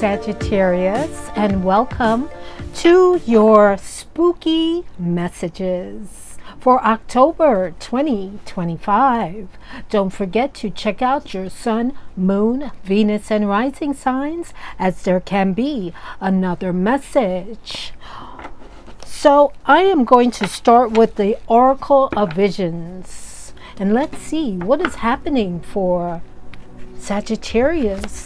Sagittarius, and welcome to your spooky messages for October 2025. Don't forget to check out your Sun, Moon, Venus, and rising signs, as there can be another message. So I am going to start with the Oracle of Visions, and let's see what is happening for Sagittarius.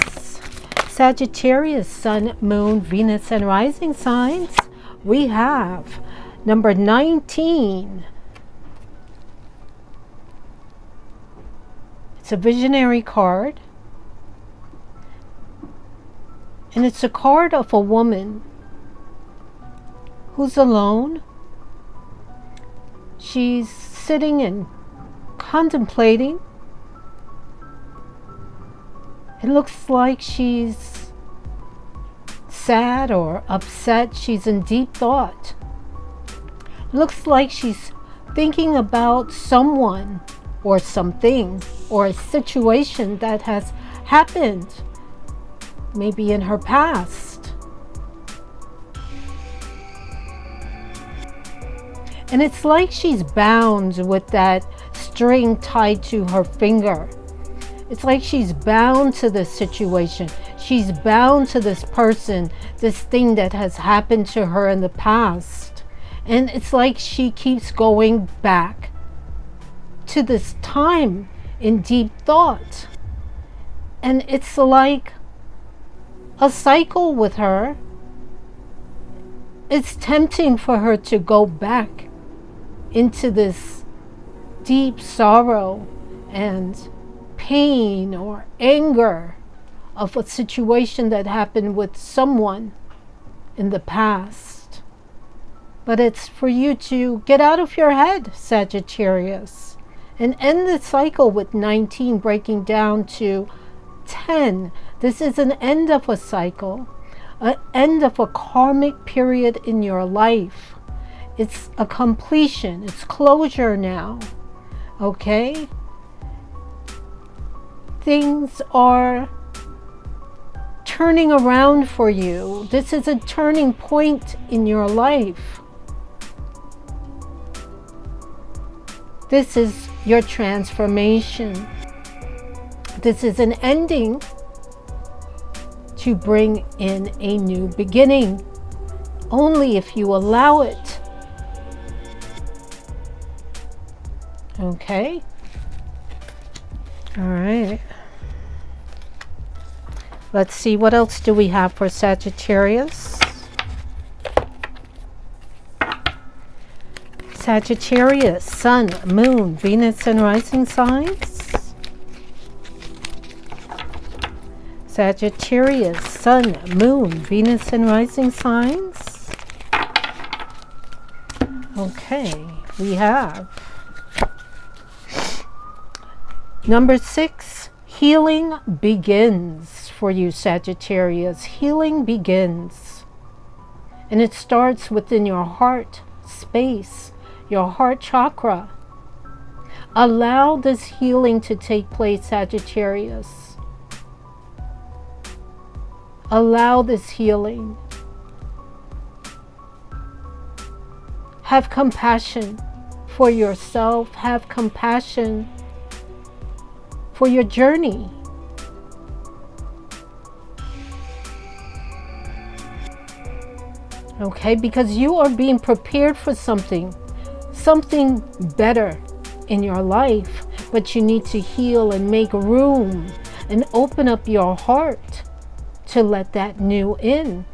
Sagittarius, Sun, Moon, Venus, and rising signs. We have number 19. It's a visionary card. And it's a card of a woman who's alone. She's sitting and contemplating. It looks like she's sad or upset. She's in deep thought. It looks like she's thinking about someone or something or a situation that has happened, maybe in her past. And it's like she's bound with that string tied to her finger. It's like she's bound to this situation. She's bound to this person, this thing that has happened to her in the past. And it's like she keeps going back to this time in deep thought. And it's like a cycle with her. It's tempting for her to go back into this deep sorrow and pain or anger of a situation that happened with someone in the past. But it's for you to get out of your head, Sagittarius, and end the cycle with 19 breaking down to 10. This is an end of a cycle, an end of a karmic period in your life. It's a completion, it's closure now, okay? Things are turning around for you. This is a turning point in your life. This is your transformation. This is an ending to bring in a new beginning, only if you allow it. Okay? All right. Let's see, what else do we have for Sagittarius? Sagittarius, Sun, Moon, Venus, and rising signs. Sagittarius, Sun, Moon, Venus, and rising signs. Okay, we have number 6, healing begins for you, Sagittarius. Healing begins. And it starts within your heart space, your heart chakra. Allow this healing to take place, Sagittarius. Allow this healing. Have compassion for yourself. Have compassion for your journey. Okay, because you are being prepared for something better in your life, but you need to heal and make room and open up your heart to let that new in.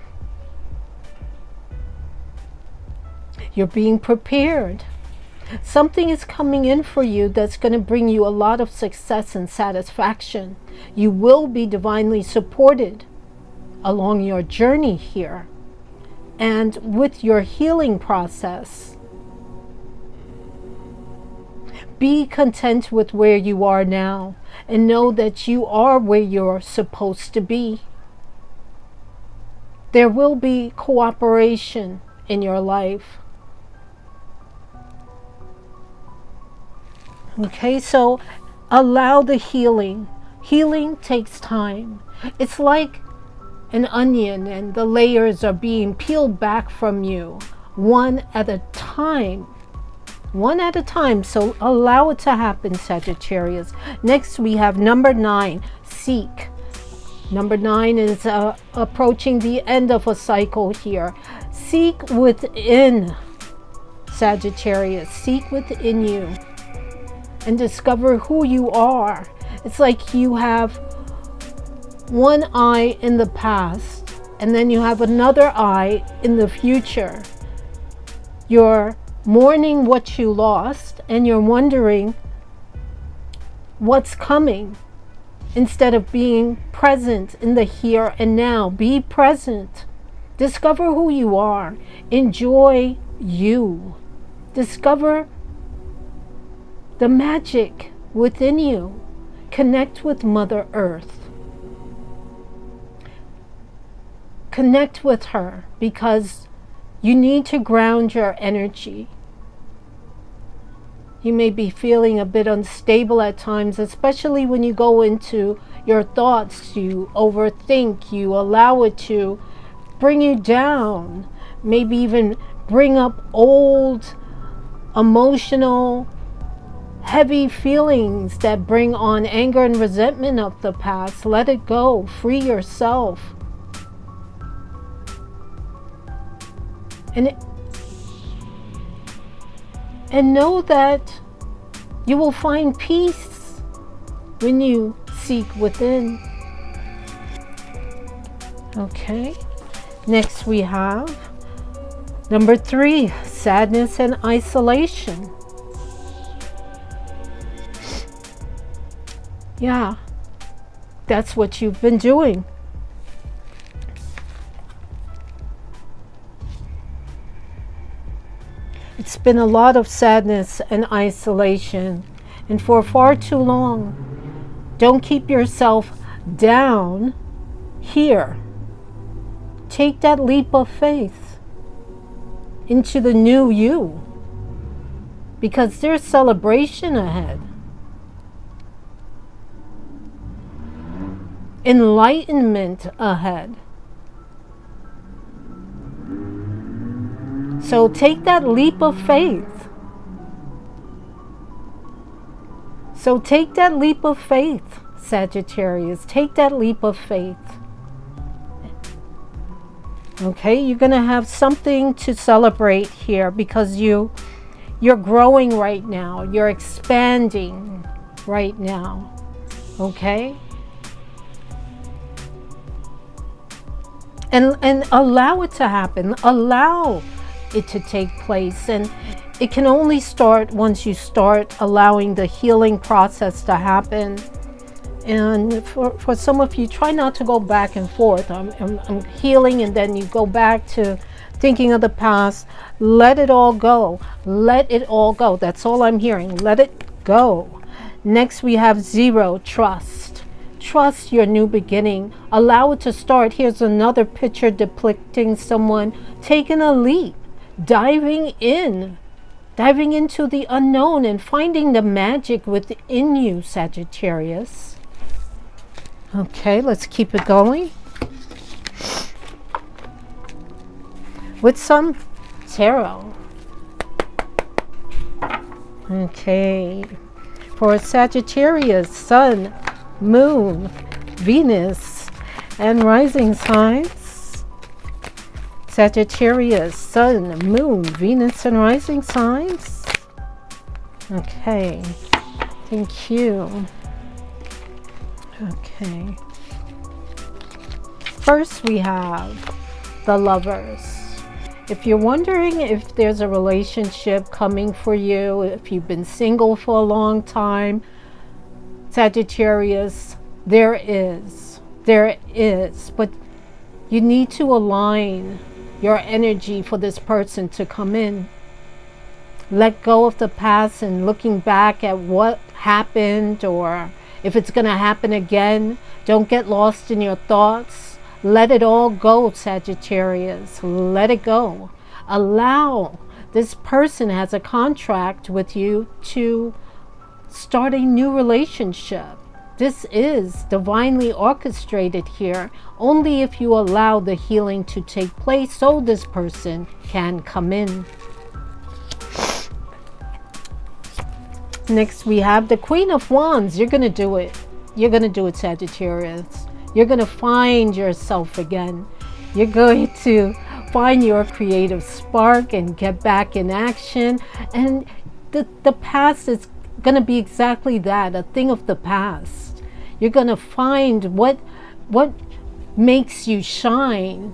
You're being prepared. Something is coming in for you that's going to bring you a lot of success and satisfaction. You will be divinely supported along your journey here and with your healing process. Be content with where you are now and know that you are where you're supposed to be. There will be cooperation in your life. Okay, so allow the healing. Healing takes time. It's like an onion and the layers are being peeled back from you one at a time. One at a time. So allow it to happen, Sagittarius. Next we have number 9, seek. Number 9 is approaching the end of a cycle here. Seek within, Sagittarius. Seek within you and discover who you are. It's like you have one eye in the past and then you have another eye in the future. You're mourning what you lost and you're wondering what's coming instead of being present in the here and now. Be present. Discover who you are. Enjoy you. Discover the magic within you. Connect with Mother Earth. Connect with her because you need to ground your energy. You may be feeling a bit unstable at times, especially when you go into your thoughts. You overthink, you allow it to bring you down, maybe even bring up old, emotional, heavy feelings that bring on anger and resentment of the past. Let it go. Free yourself. And know that you will find peace when you seek within. Okay. Next we have number 3, sadness and isolation. Yeah, that's what you've been doing. It's been a lot of sadness and isolation, and for far too long. Don't keep yourself down here. Take that leap of faith into the new you, because there's celebration ahead. Enlightenment ahead. So take that leap of faith. So take that leap of faith, Sagittarius. Take that leap of faith. Okay, you're going to have something to celebrate here because you're growing right now. You're expanding right now. Okay? And allow it to happen. Allow it to take place, and it can only start once you start allowing the healing process to happen. And for some of you, try not to go back and forth. I'm healing and then you go back to thinking of the past. Let it all go. Let it all go. That's all I'm hearing. Let it go. Next we have 0, trust. Trust your new beginning. Allow it to start. Here's another picture depicting someone taking a leap. Diving into the unknown and finding the magic within you, Sagittarius. Okay, let's keep it going with some tarot. Okay, for Sagittarius, Sun, Moon, Venus, and rising signs. Sagittarius, Sun, Moon, Venus, and rising signs. Okay, thank you. Okay. First we have the Lovers. If you're wondering if there's a relationship coming for you, if you've been single for a long time, Sagittarius, there is. But you need to align your energy for this person to come in. Let go of the past and looking back at what happened, or if it's going to happen again. Don't get lost in your thoughts. Let it all go, Sagittarius. Let it go. Allow this person has a contract with you to start a new relationship. This is divinely orchestrated here, only if you allow the healing to take place so this person can come in. Next, we have the Queen of Wands. You're going to do it. You're going to do it, Sagittarius. You're going to find yourself again. You're going to find your creative spark and get back in action. And the past is going to be exactly that, a thing of the past. You're going to find what makes you shine.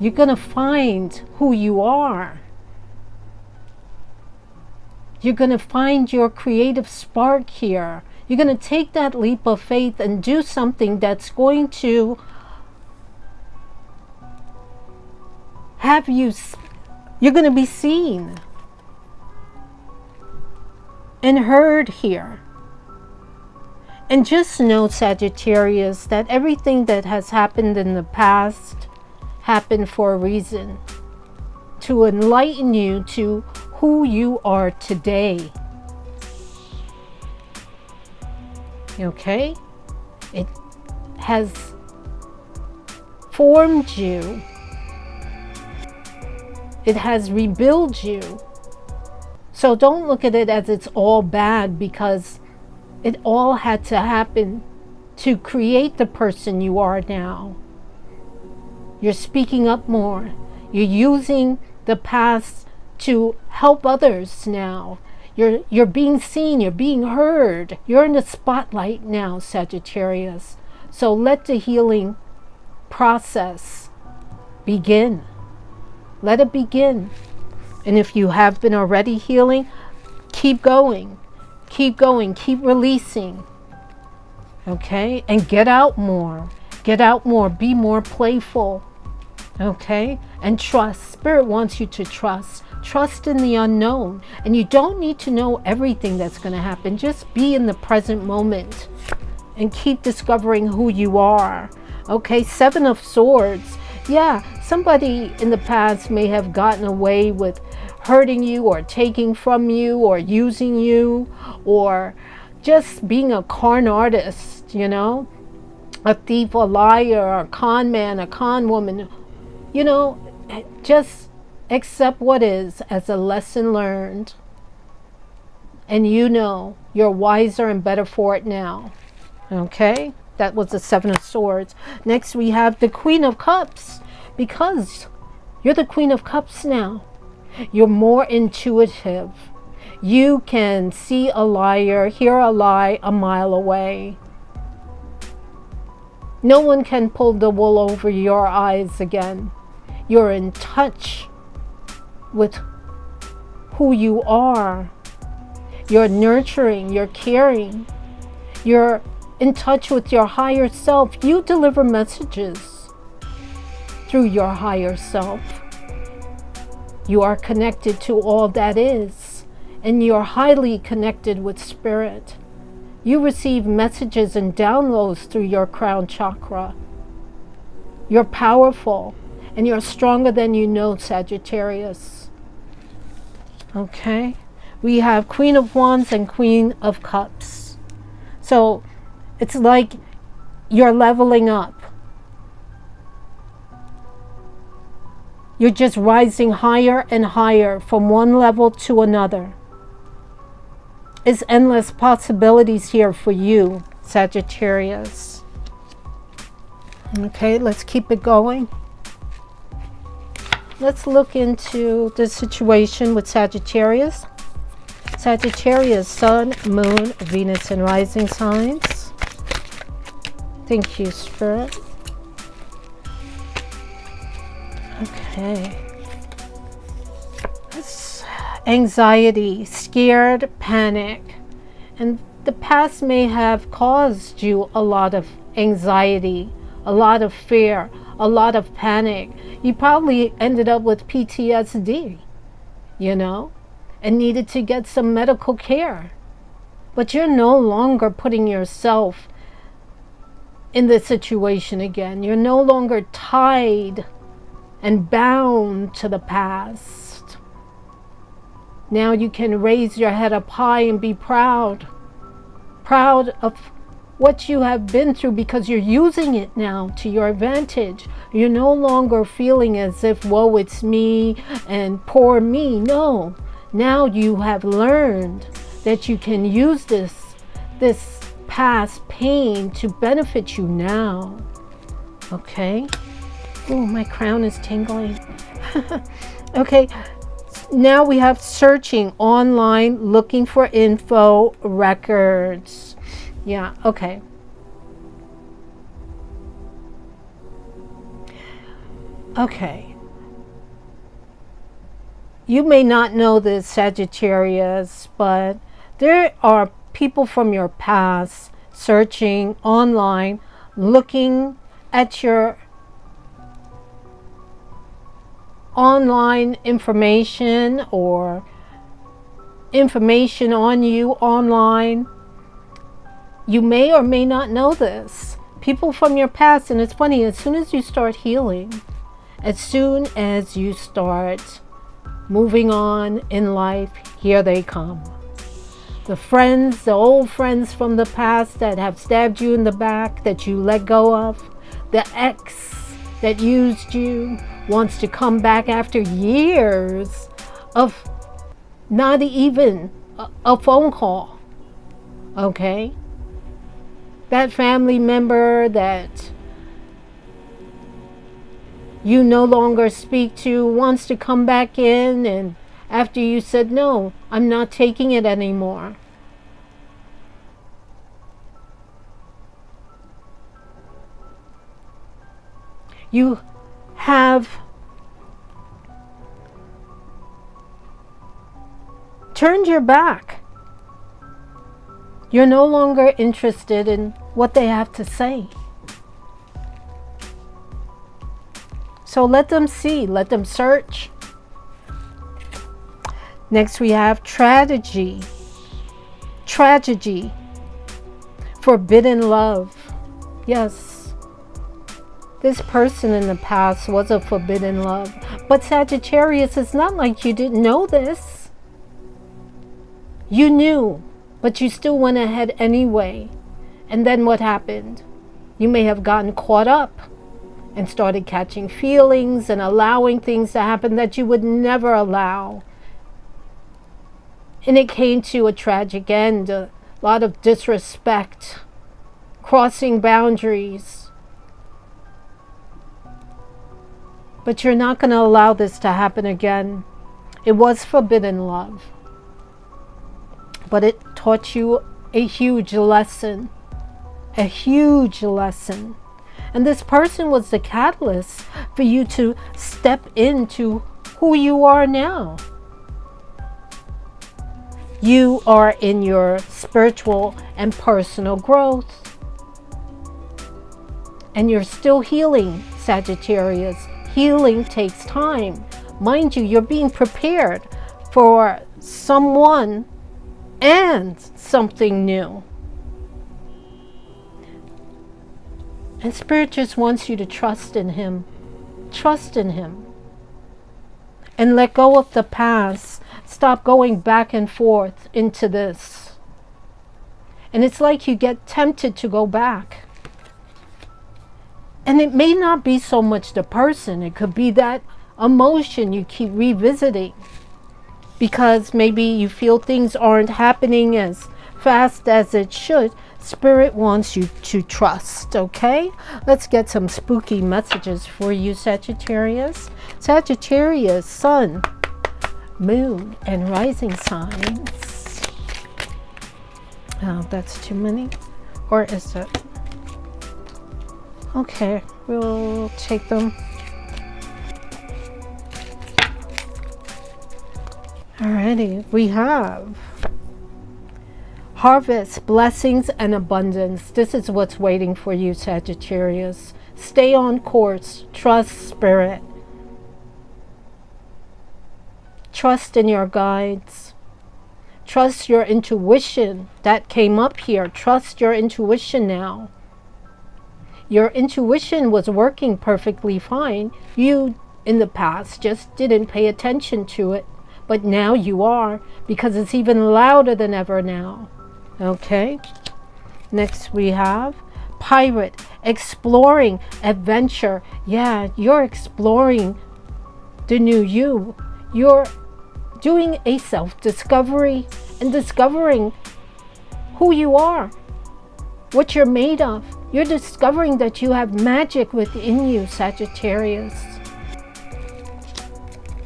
You're going to find who you are. You're going to find your creative spark here. You're going to take that leap of faith and do something that's going to have you, you're going to be seen and heard here. And just know, Sagittarius, that everything that has happened in the past happened for a reason. To enlighten you to who you are today. Okay? It has formed you. It has rebuilt you. So don't look at it as it's all bad, because it all had to happen to create the person you are now. You're speaking up more. You're using the past to help others now. You're being seen, you're being heard. You're in the spotlight now, Sagittarius. So let the healing process begin. Let it begin. And if you have been already healing, keep going. Keep going. Keep releasing. Okay? And get out more. Get out more. Be more playful. Okay? And trust. Spirit wants you to trust. Trust in the unknown. And you don't need to know everything that's going to happen. Just be in the present moment and keep discovering who you are. Okay? 7 of Swords. Yeah, somebody in the past may have gotten away with hurting you or taking from you or using you or just being a con artist, you know, a thief, a liar, a con man, a con woman. You know, just accept what is as a lesson learned. And you know you're wiser and better for it now. Okay? That was the 7 of Swords. Next we have the Queen of Cups. Because you're the Queen of Cups now. You're more intuitive. You can see a liar, hear a lie a mile away. No one can pull the wool over your eyes again. You're in touch with who you are. You're nurturing, you're caring. You're in touch with your higher self. You deliver messages through your higher self. You are connected to all that is, and you're highly connected with spirit. You receive messages and downloads through your crown chakra. You're powerful, and you're stronger than you know, Sagittarius. Okay? We have Queen of Wands and Queen of Cups. So it's like you're leveling up. You're just rising higher and higher from one level to another. It's endless possibilities here for you, Sagittarius. Okay, let's keep it going. Let's look into the situation with Sagittarius. Sagittarius, Sun, Moon, Venus, and rising signs. Thank you, Spirit. Okay. It's anxiety, scared, panic. And the past may have caused you a lot of anxiety, a lot of fear, a lot of panic. You probably ended up with PTSD, you know, and needed to get some medical care. But you're no longer putting yourself in this situation again. You're no longer tied and bound to the past. Now you can raise your head up high and be proud. Proud of what you have been through because you're using it now to your advantage. You're no longer feeling as if, woe, it's me and poor me. No, now you have learned that you can use this past pain to benefit you now. Okay. Oh, my crown is tingling. Okay. Now we have searching online, looking for info, records. Yeah, okay. Okay. You may not know this, Sagittarius, but there are people from your past searching online, looking at your online information or information on you online. You may or may not know this. People from your past, and it's funny, as soon as you start healing, as soon as you start moving on in life, here they come. The friends, the old friends from the past that have stabbed you in the back, that you let go of, the ex that used you, wants to come back after years of not even a phone call. Okay? That family member that you no longer speak to wants to come back in, and after you said, no, I'm not taking it anymore. You have turned your back. You're no longer interested in what they have to say. So let them see, let them search. Next we have tragedy. Tragedy. Forbidden love. Yes. This person in the past was a forbidden love. But Sagittarius, it's not like you didn't know this. You knew, but you still went ahead anyway. And then what happened? You may have gotten caught up and started catching feelings and allowing things to happen that you would never allow. And it came to a tragic end, a lot of disrespect, crossing boundaries. But you're not going to allow this to happen again. It was forbidden love. But it taught you a huge lesson. A huge lesson. And this person was the catalyst for you to step into who you are now. You are in your spiritual and personal growth. And you're still healing, Sagittarius. Healing takes time. Mind you, you're being prepared for someone and something new. And Spirit just wants you to trust in Him. Trust in Him. And let go of the past. Stop going back and forth into this. And it's like you get tempted to go back. And it may not be so much the person. It could be that emotion you keep revisiting. Because maybe you feel things aren't happening as fast as it should. Spirit wants you to trust, okay? Let's get some spooky messages for you, Sagittarius. Sagittarius, Sun, Moon, and Rising signs. Oh, that's too many. Or is it? Okay, we'll take them. Alrighty, we have harvest, blessings, and abundance. This is what's waiting for you, Sagittarius. Stay on course. Trust Spirit. Trust in your guides. Trust your intuition. That came up here. Trust your intuition now. Your intuition was working perfectly fine. You, in the past, just didn't pay attention to it. But now you are, because it's even louder than ever now. Okay? Next we have pirate, exploring, adventure. Yeah, you're exploring the new you. You're doing a self-discovery and discovering who you are, what you're made of. You're discovering that you have magic within you, Sagittarius.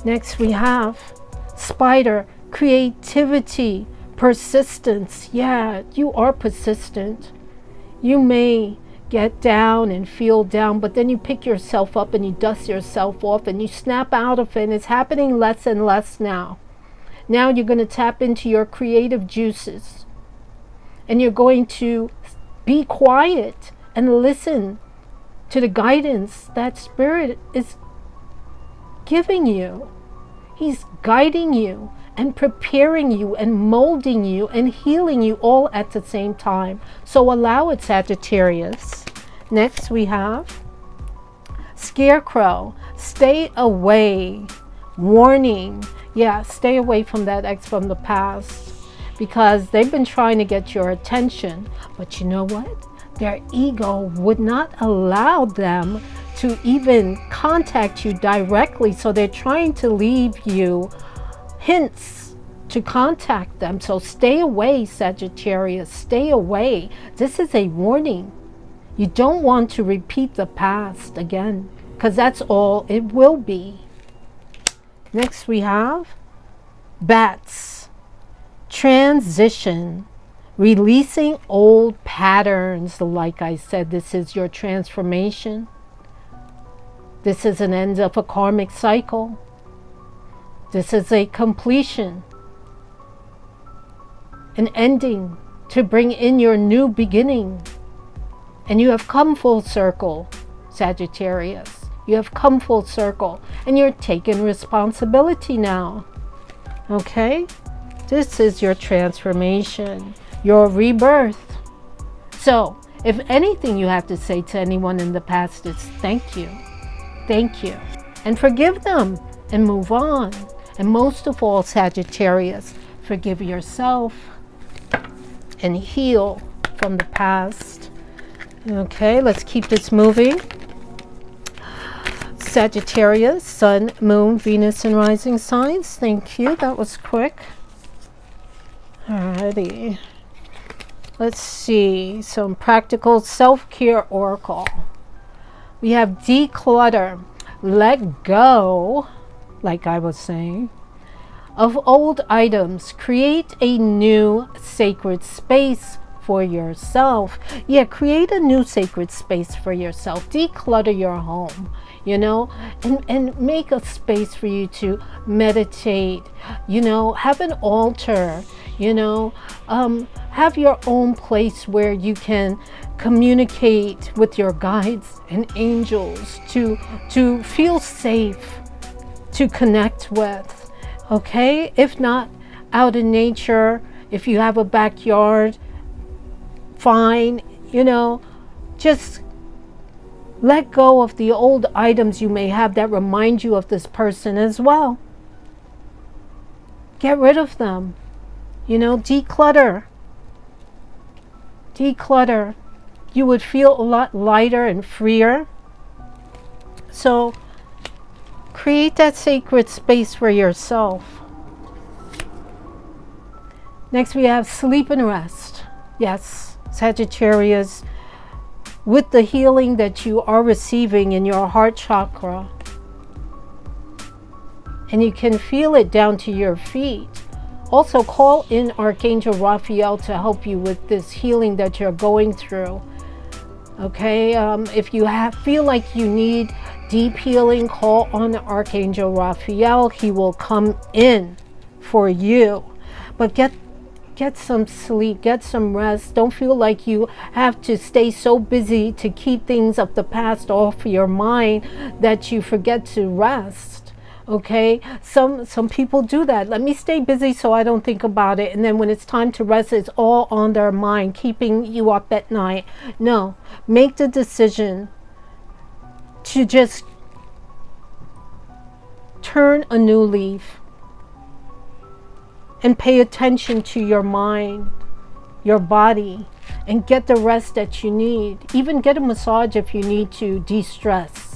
Next we have spider, creativity, persistence. Yeah, you are persistent. You may get down and feel down, but then you pick yourself up and you dust yourself off and you snap out of it, and it's happening less and less now. Now you're going to tap into your creative juices, and you're going to be quiet and listen to the guidance that Spirit is giving you. He's guiding you and preparing you and molding you and healing you all at the same time. So allow it, Sagittarius. Next we have Scarecrow, stay away. Warning, yeah, stay away from that ex from the past, because they've been trying to get your attention. But you know what? Their ego would not allow them to even contact you directly. So they're trying to leave you hints to contact them. So stay away, Sagittarius, stay away. This is a warning. You don't want to repeat the past again, because that's all it will be. Next we have bats, transition, releasing old patterns. Like I said, this is your transformation. This is an end of a karmic cycle. This is a completion, an ending to bring in your new beginning. And you have come full circle, Sagittarius. You have come full circle, and you're taking responsibility now. Okay? This is your transformation, your rebirth. So, if anything you have to say to anyone in the past is thank you. Thank you. And forgive them and move on. And most of all, Sagittarius, forgive yourself and heal from the past. Okay, let's keep this moving. Sagittarius, Sun, Moon, Venus, and rising signs. Thank you. That was quick. Alrighty. Let's see. Some practical self-care oracle. We have declutter. Let go, like I was saying, of old items. Create a new sacred space for yourself. Yeah, create a new sacred space for yourself. Declutter your home, you know, and make a space for you to meditate, you know, have an altar, you know, have your own place where you can communicate with your guides and angels to feel safe, to connect with. Okay, if not out in nature, if you have a backyard, fine, you know, just let go of the old items you may have that remind you of this person as well. Get rid of them, you know, declutter. Declutter. You would feel a lot lighter and freer. So create that sacred space for yourself. Next we have sleep and rest. Yes, Sagittarius, with the healing that you are receiving in your heart chakra, and you can feel it down to your feet. Also call in Archangel Raphael to help you with this healing that you're going through. Okay, if you feel like you need deep healing, call on Archangel Raphael. He will come in for you. But get some sleep, get some rest. Don't feel like you have to stay so busy to keep things of the past off your mind that you forget to rest. Okay, some people do that. Let me stay busy so I don't think about it, and then when it's time to rest, it's all on their mind, keeping you up at night. No, make the decision to just turn a new leaf and pay attention to your mind, your body, and get the rest that you need. Even get a massage if you need to de-stress.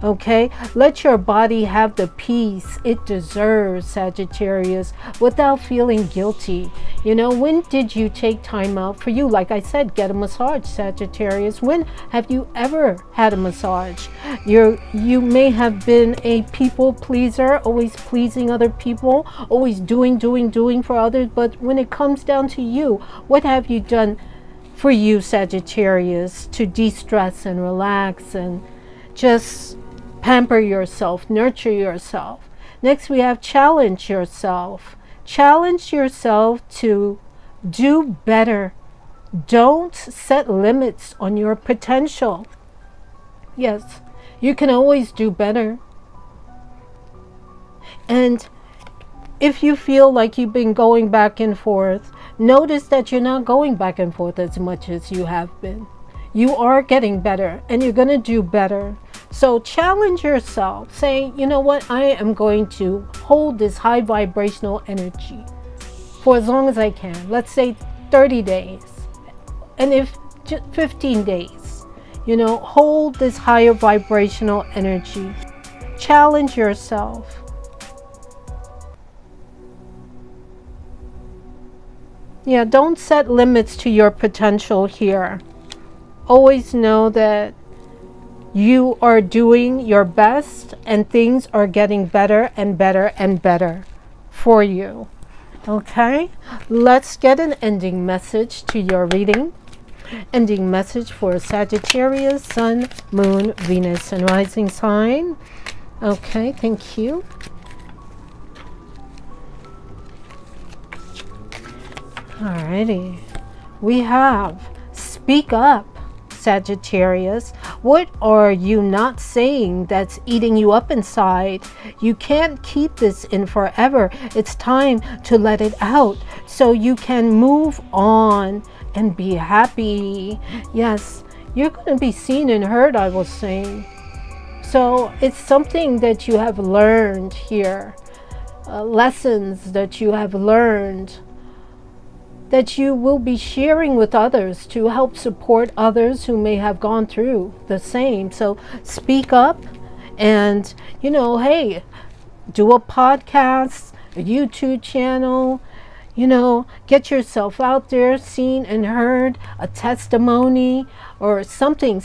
Okay, let your body have the peace it deserves, Sagittarius, without feeling guilty. You know, when did you take time out for you? Like I said, get a massage, Sagittarius. When have you ever had a massage? You may have been a people pleaser, always pleasing other people, always doing for others. But when it comes down to you, what have you done for you, Sagittarius, to de-stress and relax and just pamper yourself, nurture yourself? Next, we have challenge yourself. Challenge yourself to do better. Don't set limits on your potential. Yes, you can always do better. And if you feel like you've been going back and forth, notice that you're not going back and forth as much as you have been. You are getting better, and you're going to do better. So challenge yourself. Say, you know what? I am going to hold this high vibrational energy for as long as I can. Let's say 30 days. And if just 15 days, you know, hold this higher vibrational energy. Challenge yourself. Yeah, don't set limits to your potential here. Always know that you are doing your best and things are getting better and better and better for you. Okay, let's get an ending message to your reading. Ending message for Sagittarius, Sun, Moon, Venus, and Rising sign. Okay, thank you. Alrighty, we have speak up, Sagittarius. What are you not saying that's eating you up inside? You can't keep this in forever. It's time to let it out so you can move on and be happy. Yes, you're going to be seen and heard, I was saying. So it's something that you have learned here. Lessons that you have learned that you will be sharing with others to help support others who may have gone through the same. So speak up and, you know, hey, do a podcast, a YouTube channel, you know, get yourself out there, seen and heard, a testimony or something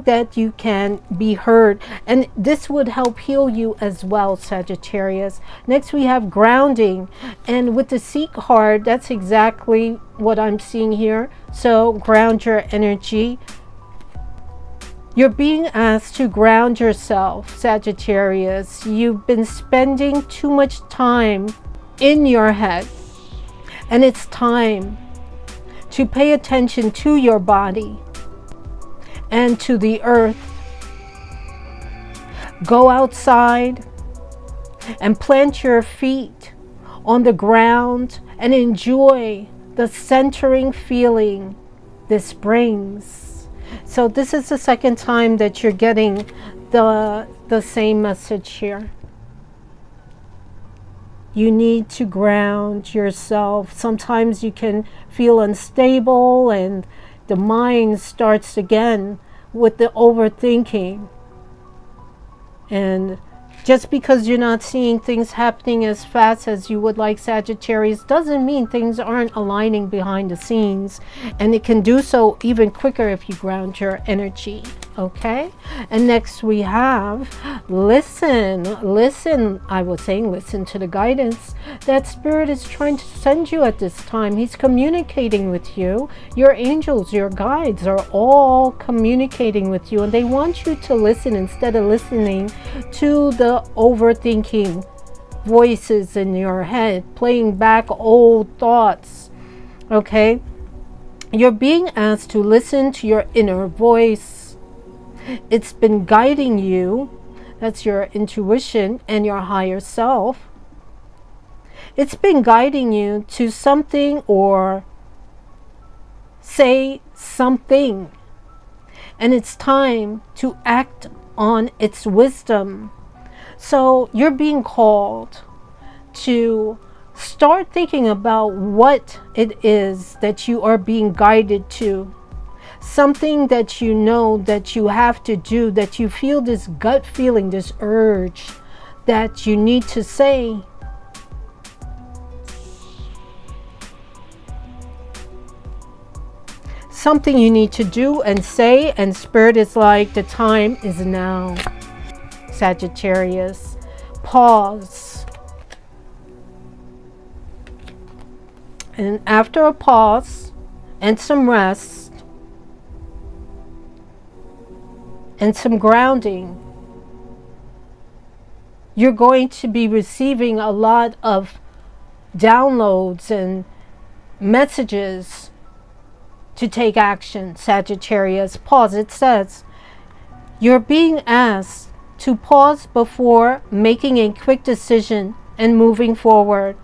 that you can be heard. And this would help heal you as well, Sagittarius. Next, we have grounding. And with the Seek card, that's exactly what I'm seeing here. So ground your energy. You're being asked to ground yourself, Sagittarius. You've been spending too much time in your head. And it's time to pay attention to your body and to the earth. Go outside and plant your feet on the ground and enjoy the centering feeling this brings. So this is the second time that you're getting the same message here. You need to ground yourself. Sometimes you can feel unstable and the mind starts again with the overthinking. And just because you're not seeing things happening as fast as you would like, Sagittarius, doesn't mean things aren't aligning behind the scenes. And it can do so even quicker if you ground your energy. Okay, and next we have listen. I was saying listen to the guidance that Spirit is trying to send you at this time. He's communicating with you. Your angels, your guides are all communicating with you, and they want you to listen instead of listening to the overthinking voices in your head, playing back old thoughts. Okay, you're being asked to listen to your inner voice. It's been guiding you. That's your intuition and your higher self. It's been guiding you to something or say something. And it's time to act on its wisdom. So you're being called to Start thinking about what it is that you are being guided to. Something that you know that you have to do, that you feel this gut feeling, this urge that you need to say. Something you need to do and say, and Spirit is like, the time is now. Sagittarius, pause. And after a pause and some rest and some grounding, you're going to be receiving a lot of downloads and messages to take action. Sagittarius, pause. It says you're being asked to pause before making a quick decision and moving forward.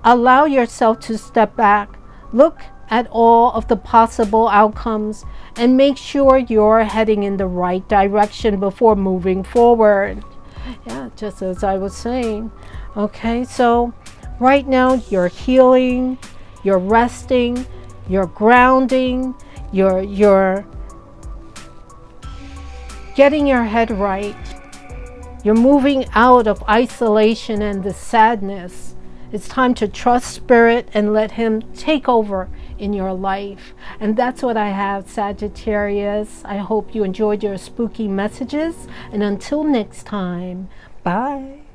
Allow yourself to step back, look at all of the possible outcomes, and make sure you're heading in the right direction before moving forward. Yeah, just as I was saying. Okay, so right now you're healing, you're resting, you're grounding, you're getting your head right. You're moving out of isolation and the sadness. It's time to trust Spirit and let Him take over in your life. And that's what I have, Sagittarius. I hope you enjoyed your spooky messages. And until next time, bye.